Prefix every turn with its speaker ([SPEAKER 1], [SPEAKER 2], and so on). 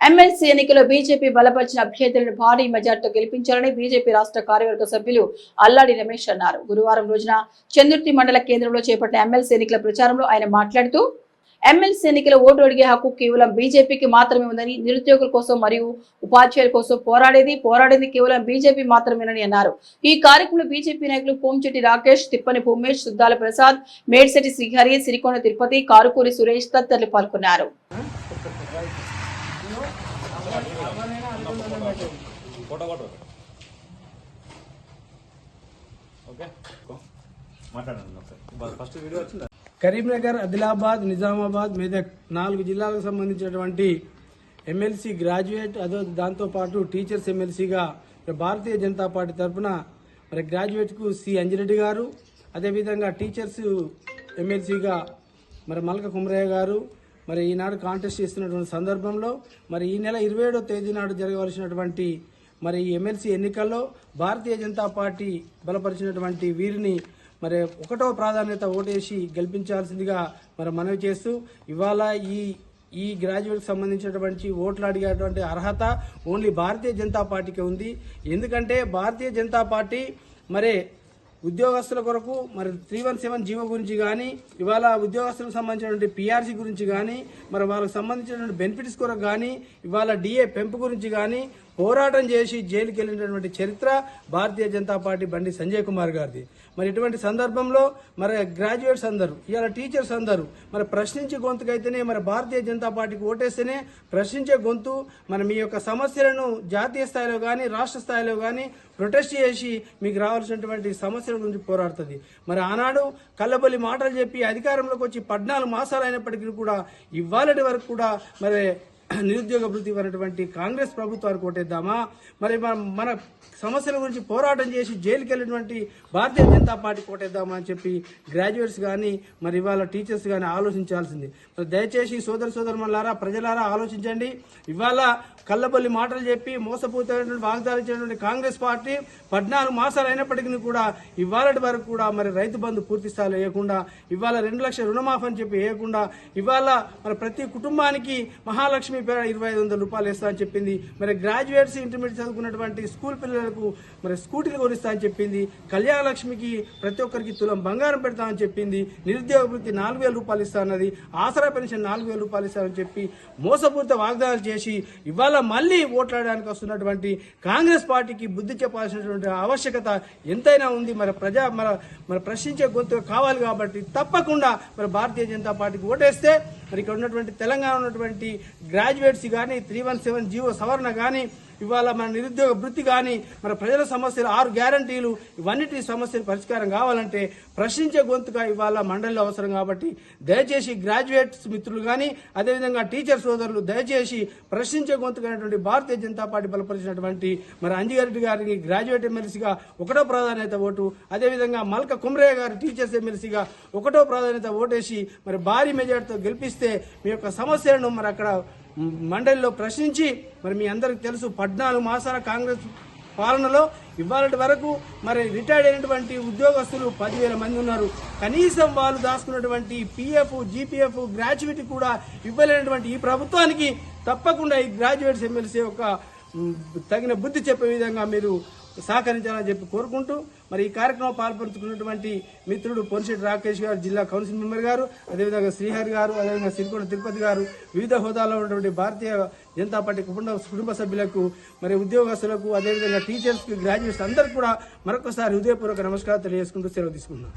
[SPEAKER 1] MLC ఎన్నికల్లో BJP బలపరిచిన అభ్యర్థులను భారీ మెజార్టీతో గెలిపించాలని బీజేపీ రాష్ట్ర కార్యవర్గ సభ్యులు అల్లాడి రమేష్ అన్నారు. గురువారం రోజున చందుర్తి మండల కేంద్రంలో చేపట్టిన ఎమ్మెల్సీ ఎన్నికల ప్రచారంలో ఆయన మాట్లాడుతూ ఎమ్మెల్సీ ఎన్నికల ఓటు అడిగే హక్కు కేవలం బీజేపీకి మాత్రమే ఉందని, నిరుద్యోగుల కోసం మరియు ఉపాధ్యాయుల కోసం పోరాడేది కేవలం బీజేపీ మాత్రమేనని అన్నారు. ఈ కార్యక్రమంలో బీజేపీ నాయకులు కోంచెట్టి రాకేష్, తిప్పని భూమేష్, సుద్దాల ప్రసాద్, మేడ్శెట్టి శ్రీహరి, సిరికొండ తిరుపతి, కారుకూరి సురేష్ తదితరులు పాల్గొన్నారు.
[SPEAKER 2] కరీంనగర్, ఆదిలాబాద్, నిజామాబాద్, మెదక్ 4 జిల్లాలకు సంబంధించినటువంటి ఎమ్మెల్సీ గ్రాడ్యుయేట్ దాంతోపాటు టీచర్స్ ఎమ్మెల్సీగా భారతీయ జనతా పార్టీ తరఫున మరి గ్రాడ్యుయేట్కు సి అంజిరెడ్డి గారు, అదేవిధంగా టీచర్స్ ఎమ్మెల్సీగా మరి మల్క కుమరయ్య గారు మరి ఈనాడు కాంటెస్ట్ చేస్తున్నటువంటి సందర్భంలో మరి ఈ నెల 27వ తేదీ నాడు జరగవలసినటువంటి మరి ఈ ఎమ్మెల్సీ ఎన్నికల్లో భారతీయ జనతా పార్టీ బలపరిచినటువంటి వీరిని మరి 1వ ప్రాధాన్యత ఓటేసి గెలిపించాల్సిందిగా మరి మనవి చేస్తూ ఇవాళ ఈ గ్రాడ్యుయేట్కి సంబంధించినటువంటి ఓట్లు అడిగేటువంటి అర్హత ఓన్లీ భారతీయ జనతా పార్టీకి ఉంది. ఎందుకంటే భారతీయ జనతా పార్టీ మరి ఉద్యోగస్తుల కొరకు మరి 317 జీవో గురించి కానీ, ఇవాళ ఉద్యోగస్తులకు సంబంధించినటువంటి పిఆర్సీ గురించి కానీ, మరి వాళ్ళకి సంబంధించినటువంటి బెనిఫిట్స్ కొరకు కానీ, ఇవాళ డిఏ పెంపు గురించి కానీ పోరాటం చేసి జైలుకి వెళ్ళినటువంటి చరిత్ర భారతీయ జనతా పార్టీ బండి సంజయ్ కుమార్ గారిది. మరి ఇటువంటి సందర్భంలో మరి గ్రాడ్యుయేట్స్ అందరూ, ఇవాళ టీచర్స్ అందరూ మరి ప్రశ్నించే గొంతుకైతేనే మరి భారతీయ జనతా పార్టీకి ఓటేస్తేనే ప్రశ్నించే గొంతు మరి మీ యొక్క సమస్యలను జాతీయ స్థాయిలో కానీ రాష్ట్ర స్థాయిలో కానీ ప్రొటెస్ట్ చేసి మీకు రావాల్సినటువంటి సమస్యల గురించి పోరాడుతుంది. మరి ఆనాడు కల్లబొల్లి మాటలు చెప్పి అధికారంలోకి వచ్చి 14 మాసాలు అయినప్పటికీ కూడా ఇవాళటి వరకు కూడా మరి నిరుద్యోగ భృతి ఇవ్వనటువంటి కాంగ్రెస్ ప్రభుత్వానికి ఓటేద్దామా, మరి మన సమస్యల గురించి పోరాటం చేసి జైలుకి వెళ్ళినటువంటి భారతీయ జనతా పార్టీకి ఓటేద్దామా అని చెప్పి గ్రాడ్యుయేట్స్ కానీ మరి ఇవాళ టీచర్స్ కానీ ఆలోచించాల్సింది. మరి దయచేసి సోదరులారా, ప్రజలారా ఆలోచించండి. ఇవాళ కల్లబొల్లి మాటలు చెప్పి మోసపూరితమైనటువంటి వాగ్దానం ఇచ్చినటువంటి కాంగ్రెస్ పార్టీ 14 మాసాలు అయినప్పటికీ కూడా ఇవాళటి వరకు కూడా మరి రైతు బంధు పూర్తి స్థాయిలో వేయకుండా, ఇవాళ 2 లక్షల రుణమాఫీ అని చెప్పి వేయకుండా, ఇవాళ మరి ప్రతి కుటుంబానికి మహాలక్ష్మి 2500 రూపాయలు ఇస్తా అని చెప్పింది. మరి గ్రాడ్యుయేట్స్ ఇంటర్మీడియట్ చదువుకున్నటువంటి స్కూల్ పిల్లలకు మరి స్కూటీలు కొనిస్తా అని చెప్పింది. కళ్యాణ లక్ష్మికి ప్రతి ఒక్కరికి తులం బంగారం పెడతామని చెప్పింది. నిరుద్యోగ వృత్తి 4000 రూపాయలు ఇస్తా అన్నది. ఆసరా పెన్షన్ 4000 రూపాయలు ఇస్తామని చెప్పి మోసపూరిత వాగ్దానాలు చేసి ఇవాళ మళ్ళీ ఓట్లాడడానికి వస్తున్నటువంటి కాంగ్రెస్ పార్టీకి బుద్ధి చెప్పాల్సినటువంటి ఆవశ్యకత ఎంతైనా ఉంది. మరి ప్రశ్నించే గొంతు కావాలి కాబట్టి తప్పకుండా మరి భారతీయ జనతా పార్టీకి ఓటేస్తే మరి ఇక్కడ ఉన్నటువంటి తెలంగాణ ఉన్నటువంటి గ్రాడ్యుయేట్స్ కానీ 317 జీవో సవరణ కానీ, ఇవాళ మన నిరుద్యోగ వృత్తి కానీ, మన ప్రజల సమస్యలు 6 గ్యారంటీలు, ఇవన్నిటి సమస్యలు పరిష్కారం కావాలంటే ప్రశ్నించే గొంతుగా ఇవాళ మండలిలో అవసరం. కాబట్టి దయచేసి గ్రాడ్యుయేట్స్ మిత్రులు కానీ, అదేవిధంగా టీచర్ సోదరులు దయచేసి ప్రశ్నించే గొంతుకైనటువంటి భారతీయ జనతా పార్టీ బలపరిచినటువంటి మరి అంజిరెడ్డి గారికి గ్రాడ్యుయేట్ ఎమ్మెల్సీగా 1వ ప్రాధాన్యత ఓటు, అదేవిధంగా మల్క కుమరయ్య గారు టీచర్స్ ఎమ్మెల్సీగా 1వ ప్రాధాన్యత ఓటేసి మరి భారీ మెజార్టీతో గెలిపిస్తే మీ యొక్క సమస్యలను మరి అక్కడ మండలిలో ప్రశ్నించి మరి మీ అందరికి తెలుసు 14 మాసాల కాంగ్రెస్ పాలనలో ఇవాళ వరకు మరి రిటైర్డ్ అయినటువంటి ఉద్యోగస్తులు 10,000 మంది ఉన్నారు. కనీసం వాళ్ళు దాచుకున్నటువంటి పిఎఫ్, జీపీఎఫ్, గ్రాడ్యుయేట్ కూడా ఇవ్వలేనటువంటి ఈ ప్రభుత్వానికి తప్పకుండా ఈ గ్రాడ్యుయేట్స్ ఎమ్మెల్సీ యొక్క తగిన బుద్ధి చెప్పే విధంగా మీరు సహకరించాలని చెప్పి కోరుకుంటూ మరి ఈ కార్యక్రమం పాల్పంచుకున్నటువంటి మిత్రుడు పొన్షెట్టి రాకేష్ గారు, జిల్లా కౌన్సిల్ మెంబర్ గారు, అదేవిధంగా శ్రీహరి గారు, అదేవిధంగా సిరికొండ తిరుపతి గారు, వివిధ హోదాలో ఉన్నటువంటి భారతీయ జనతా పార్టీ కుటుంబ సభ్యులకు, మరి ఉద్యోగస్తులకు, అదేవిధంగా టీచర్స్కి, గ్రాడ్యుయేట్స్ అందరికీ కూడా మరొకసారి హృదయపూర్వక నమస్కారం తెలియజేసుకుంటూ సెలవు తీసుకున్నాను.